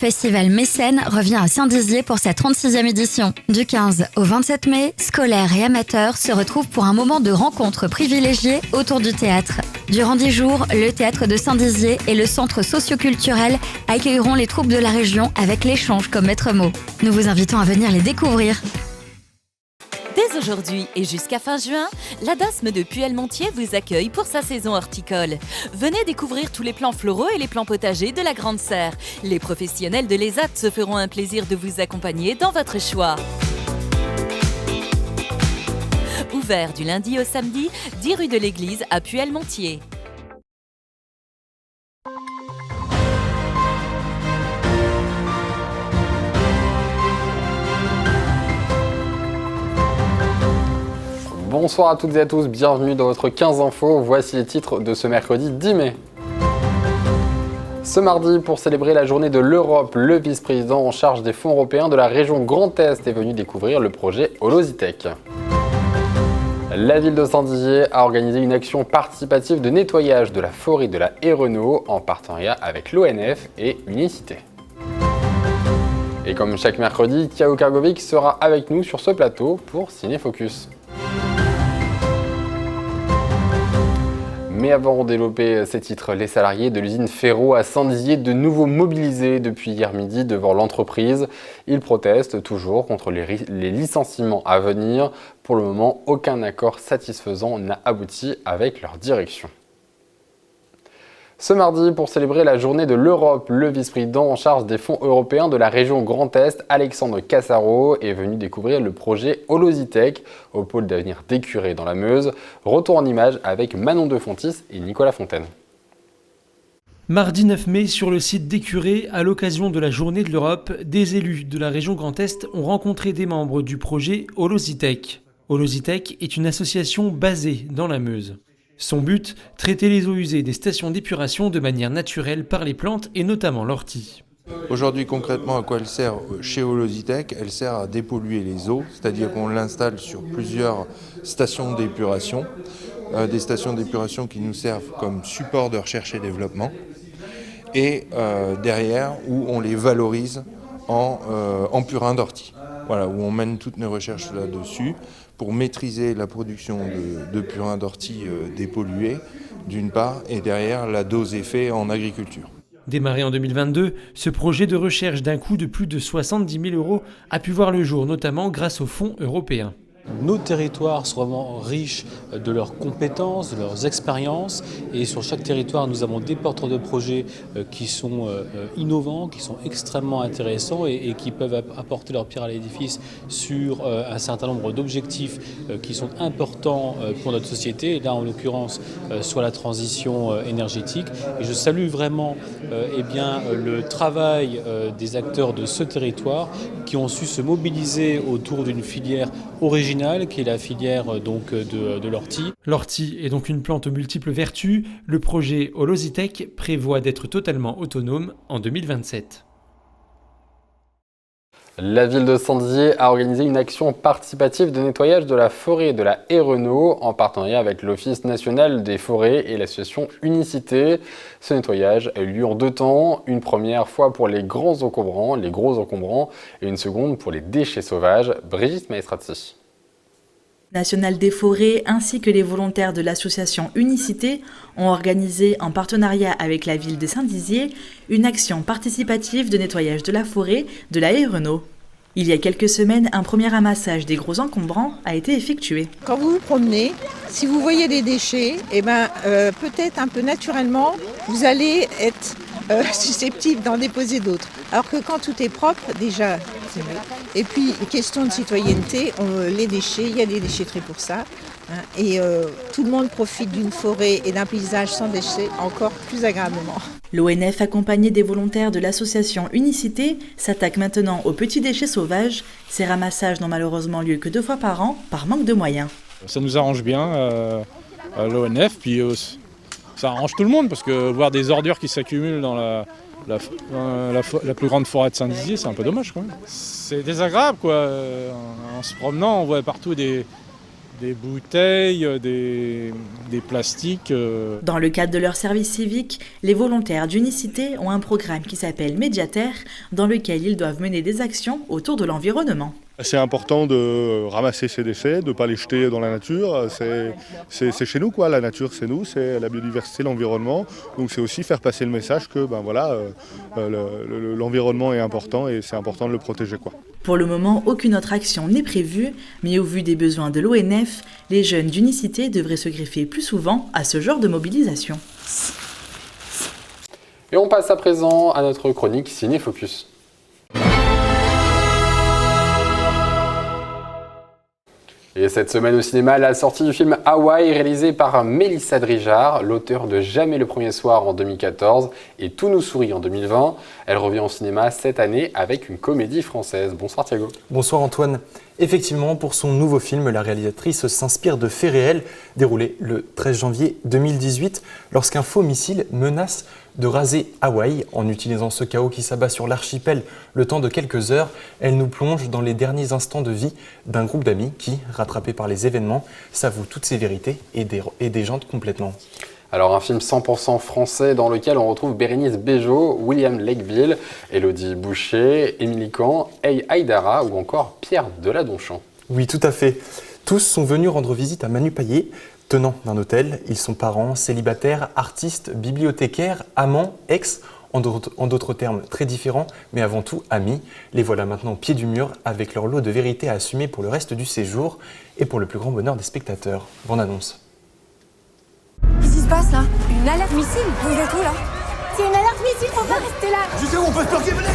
Festival Mécène revient à Saint-Dizier pour sa 36e édition. Du 15 au 27 mai, scolaires et amateurs se retrouvent pour un moment de rencontre privilégié autour du théâtre. Durant 10 jours, le théâtre de Saint-Dizier et le centre socio-culturel accueilleront les troupes de la région avec l'échange comme maître mot. Nous vous invitons à venir les découvrir. Dès aujourd'hui et jusqu'à fin juin, l'ADASM de Puellemontier vous accueille pour sa saison horticole. Venez découvrir tous les plants floraux et les plants potagers de la Grande Serre. Les professionnels de l'ESAT se feront un plaisir de vous accompagner dans votre choix. Ouvert du lundi au samedi, 10 rue de l'Église à Puellemontier. Bonsoir à toutes et à tous, bienvenue dans votre 15 infos. Voici les titres de ce mercredi 10 mai. Ce mardi, pour célébrer la journée de l'Europe, le vice-président en charge des fonds européens de la région Grand Est est venu découvrir le projet Holositech. La ville de Saint-Dizier a organisé une action participative de nettoyage de la forêt de la Haye-Renault en partenariat avec l'ONF et Unicité. Et comme chaque mercredi, Thiago Kargovic sera avec nous sur ce plateau pour Ciné-Focus. Mais avant de développer ces titres, les salariés de l'usine Ferro à Saint-Dizier de nouveau mobilisés depuis hier midi devant l'entreprise. Ils protestent toujours contre les licenciements à venir. Pour le moment, aucun accord satisfaisant n'a abouti avec leur direction. Ce mardi, pour célébrer la journée de l'Europe, le vice-président en charge des fonds européens de la région Grand Est, Alexandre Cassaro, est venu découvrir le projet Holositech au pôle d'avenir d'Écuré dans la Meuse. Retour en images avec Manon de Fontis et Nicolas Fontaine. Mardi 9 mai, sur le site d'Écuré, à l'occasion de la journée de l'Europe, des élus de la région Grand Est ont rencontré des membres du projet Holositech. Holositech est une association basée dans la Meuse. Son but, traiter les eaux usées des stations d'épuration de manière naturelle par les plantes et notamment l'ortie. Aujourd'hui, concrètement, à quoi elle sert chez Holositech ? Elle sert à dépolluer les eaux, c'est-à-dire qu'on l'installe sur plusieurs stations d'épuration, des stations d'épuration qui nous servent comme support de recherche et développement, et derrière, où on les valorise en purin d'ortie. Voilà, où on mène toutes nos recherches là-dessus pour maîtriser la production de purin d'ortie dépollué, d'une part, et derrière la dose effet en agriculture. Démarré en 2022, ce projet de recherche d'un coût de plus de 70 000 € a pu voir le jour, notamment grâce aux fonds européens. Nos territoires sont vraiment riches de leurs compétences, de leurs expériences, et sur chaque territoire nous avons des porteurs de projets qui sont innovants, qui sont extrêmement intéressants et qui peuvent apporter leur pierre à l'édifice sur un certain nombre d'objectifs qui sont importants pour notre société, et là en l'occurrence sur la transition énergétique. Et je salue vraiment le travail des acteurs de ce territoire qui ont su se mobiliser autour d'une filière originale qui est la filière de l'ortie. L'ortie est donc une plante aux multiples vertus. Le projet Holositech prévoit d'être totalement autonome en 2027. La ville de Saint-Dizier a organisé une action participative de nettoyage de la forêt de la Haye-Renault en partenariat avec l'Office national des forêts et l'association Unicité. Ce nettoyage a eu lieu en 2 temps, une première fois pour les gros encombrants, et une seconde pour les déchets sauvages. Brigitte Maestrati. National des forêts ainsi que les volontaires de l'association Unicité ont organisé en partenariat avec la ville de Saint-Dizier une action participative de nettoyage de la forêt de la Haye-Renault. Il y a quelques semaines, un premier ramassage des gros encombrants a été effectué. Quand vous vous promenez, si vous voyez des déchets, peut-être un peu naturellement, vous allez être susceptible d'en déposer d'autres. Alors que quand tout est propre, déjà, c'est mieux. Et puis, question de citoyenneté, les déchets, il y a des déchetteries pour ça. Et tout le monde profite d'une forêt et d'un paysage sans déchets encore plus agréablement. L'ONF, accompagné des volontaires de l'association Unicité, s'attaque maintenant aux petits déchets sauvages. Ces ramassages n'ont malheureusement lieu que 2 fois par an, par manque de moyens. Ça nous arrange bien, l'ONF, puis ça arrange tout le monde, parce que voir des ordures qui s'accumulent dans la plus grande forêt de Saint-Dizier, c'est un peu dommage, quoi. C'est désagréable, quoi. En se promenant, on voit partout des des bouteilles, des plastiques. Dans le cadre de leur service civique, les volontaires d'Unicité ont un programme qui s'appelle Médiaterre, dans lequel ils doivent mener des actions autour de l'environnement. C'est important de ramasser ces déchets, de ne pas les jeter dans la nature. C'est chez nous, quoi. La nature, c'est nous, c'est la biodiversité, l'environnement. Donc c'est aussi faire passer le message que l'environnement est important et c'est important de le protéger, quoi. Pour le moment, aucune autre action n'est prévue, mais au vu des besoins de l'ONF, les jeunes d'Unicité devraient se greffer plus souvent à ce genre de mobilisation. Et on passe à présent à notre chronique Ciné Focus. Et cette semaine au cinéma, la sortie du film Hawaï, réalisé par Mélissa Drijard, l'auteur de Jamais le premier soir en 2014 et Tout nous sourit en 2020. Elle revient au cinéma cette année avec une comédie française. Bonsoir Thiago. Bonsoir Antoine. Effectivement, pour son nouveau film, la réalisatrice s'inspire de faits réels déroulés le 13 janvier 2018 lorsqu'un faux missile menace de raser Hawaï. En utilisant ce chaos qui s'abat sur l'archipel le temps de quelques heures, elle nous plonge dans les derniers instants de vie d'un groupe d'amis qui, rattrapés par les événements, s'avouent toutes ces vérités et déjantent complètement. Alors un film 100% français dans lequel on retrouve Bérénice Bejo, William Lakeville, Élodie Boucher, Émilie Kahn, Hey Aïdara ou encore Pierre Deladonchamp. Oui, tout à fait. Tous sont venus rendre visite à Manu Payet, tenant d'un hôtel. Ils sont parents, célibataires, artistes, bibliothécaires, amants, ex, en d'autres termes très différents, mais avant tout amis. Les voilà maintenant au pied du mur avec leur lot de vérité à assumer pour le reste du séjour et pour le plus grand bonheur des spectateurs. Bonne annonce. Qu'est-ce qui se passe là? Une alerte missile? Vous êtes où là? C'est une alerte missile, faut pas rester là! Je sais où on peut se planquer, venez!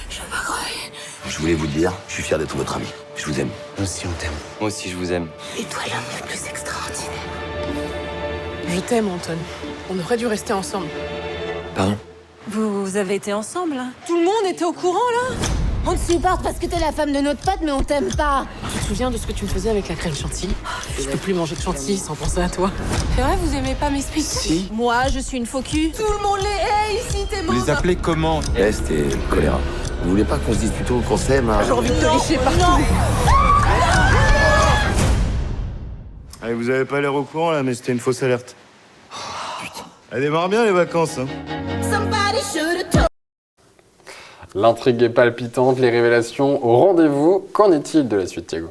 Je vais pas crever. Je voulais vous le dire, je suis fier d'être votre ami. Je vous aime. Moi aussi on t'aime. Moi aussi je vous aime. Et toi l'homme le plus extraordinaire. Je t'aime Anton. On aurait dû rester ensemble. Pardon? Vous avez été ensemble là? Tout le monde était au courant là? On te supporte parce que t'es la femme de notre pote, mais on t'aime pas. Tu te souviens de ce que tu me faisais avec la crème chantilly? Je peux plus manger de chantilly sans penser à toi. C'est vrai, vous aimez pas mes speeches? Si. Moi, je suis une faux cul. Tout le monde les hait ici, t'es mort. Vous les appelez comment? Peste et choléra. Vous voulez pas qu'on se dise plutôt qu'on s'aime? J'ai envie de te lécher partout. Allez, vous avez pas l'air au courant là, mais c'était une fausse alerte. Putain. Elle démarre bien les vacances, hein. L'intrigue est palpitante, les révélations au rendez-vous. Qu'en est-il de la suite, Thiago?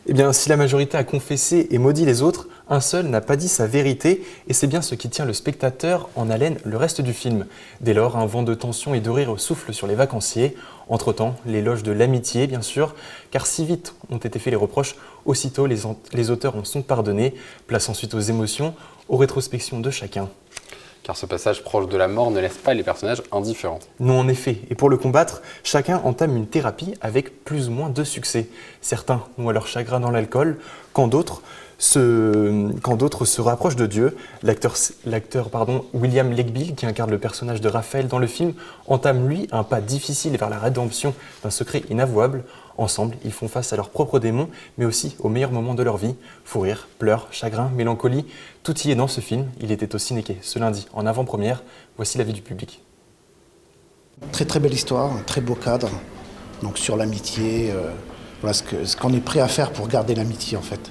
Eh bien, si la majorité a confessé et maudit les autres, un seul n'a pas dit sa vérité, et c'est bien ce qui tient le spectateur en haleine le reste du film. Dès lors, un vent de tension et de rire souffle sur les vacanciers. Entre-temps, l'éloge de l'amitié, bien sûr, car si vite ont été faits les reproches, aussitôt les auteurs en sont pardonnés. Place ensuite aux émotions, aux rétrospections de chacun. Car ce passage proche de la mort ne laisse pas les personnages indifférents. Non, en effet. Et pour le combattre, chacun entame une thérapie avec plus ou moins de succès. Certains noient leur chagrin dans l'alcool, quand d'autres se rapprochent de Dieu. L'acteur William Lakeville, qui incarne le personnage de Raphaël dans le film, entame lui un pas difficile vers la rédemption d'un secret inavouable. Ensemble, ils font face à leurs propres démons, mais aussi aux meilleurs moments de leur vie. Fou rire, pleurs, chagrin, mélancolie, tout y est dans ce film. Il était au Ciné-Quai ce lundi en avant-première. Voici l'avis du public. Très très belle histoire, un très beau cadre. Donc sur l'amitié, voilà ce qu'on est prêt à faire pour garder l'amitié en fait.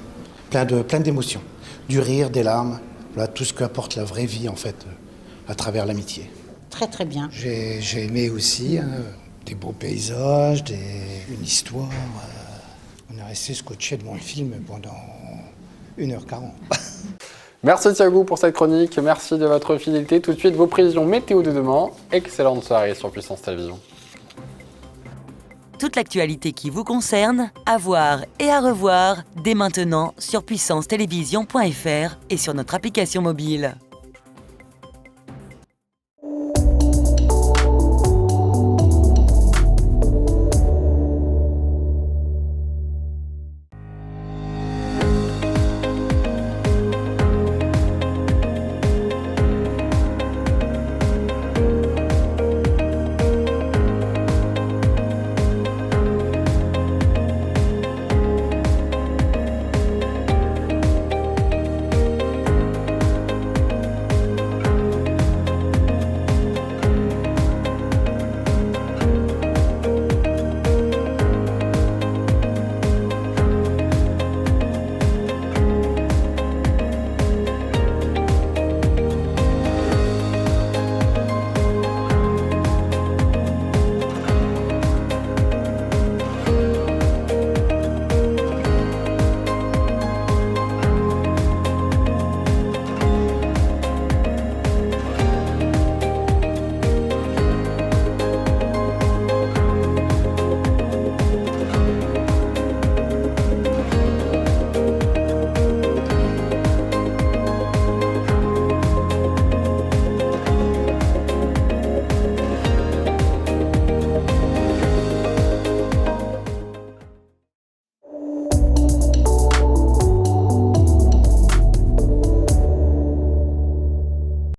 Plein d'émotions, du rire, des larmes, voilà tout ce qu'apporte la vraie vie en fait à travers l'amitié. Très très bien. J'ai aimé aussi des beaux paysages, une histoire. On est resté scotché devant le film pendant 1h40. Merci Thiago pour cette chronique, merci de votre fidélité. Tout de suite vos prévisions météo de demain. Excellente soirée sur Puissance Télévisions. Toute l'actualité qui vous concerne, à voir et à revoir dès maintenant sur puissancetélévision.fr et sur notre application mobile.